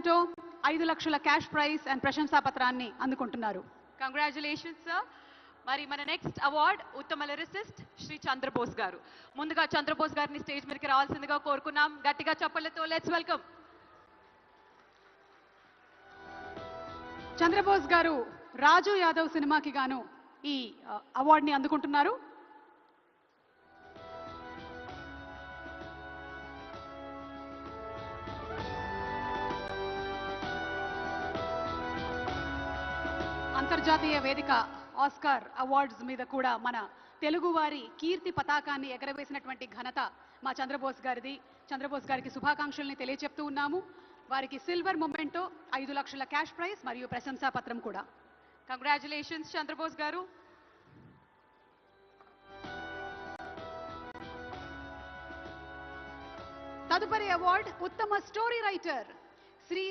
తో 5 లక్షల cash prize and ప్రశంసా పత్రాన్ని అందుకుంటున్నారు. Congratulations sir. మరి మన నెక్స్ట్ అవార్డ్ ఉత్తమ లిరిసిస్ట్ శ్రీ చంద్రబోస్ గారు. ముందుగా చంద్రబోస్ గారిని స్టేజ్ మీదకి రావాల్సిందిగా కోరుకున్నాం. గట్టిగా చప్పట్లతో లెట్స్ వెల్కమ్. చంద్రబోస్ గారు రాజు యాదవ్ సినిమాకి గాను ఈ అవార్డుని అందుకుంటున్నారు. అంతర్జాతీయ వేదిక ఆస్కార్ అవార్డ్స్ మీద కూడా మన తెలుగువారి కీర్తి పతాకాన్ని ఎగరవేసినటువంటి ఘనత మా చంద్రబోస్ గారిది. చంద్రబోస్ గారికి శుభాకాంక్షల్ని తెలియజెప్తూ ఉన్నాము. వారికి సిల్వర్ మొమెంటో, 5 లక్షల క్యాష్ ప్రైజ్ మరియు ప్రశంసా పత్రం కూడా. కంగ్రాచులేషన్స్ చంద్రబోస్ గారు. తదుపరి అవార్డ్ ఉత్తమ స్టోరీ రైటర్ శ్రీ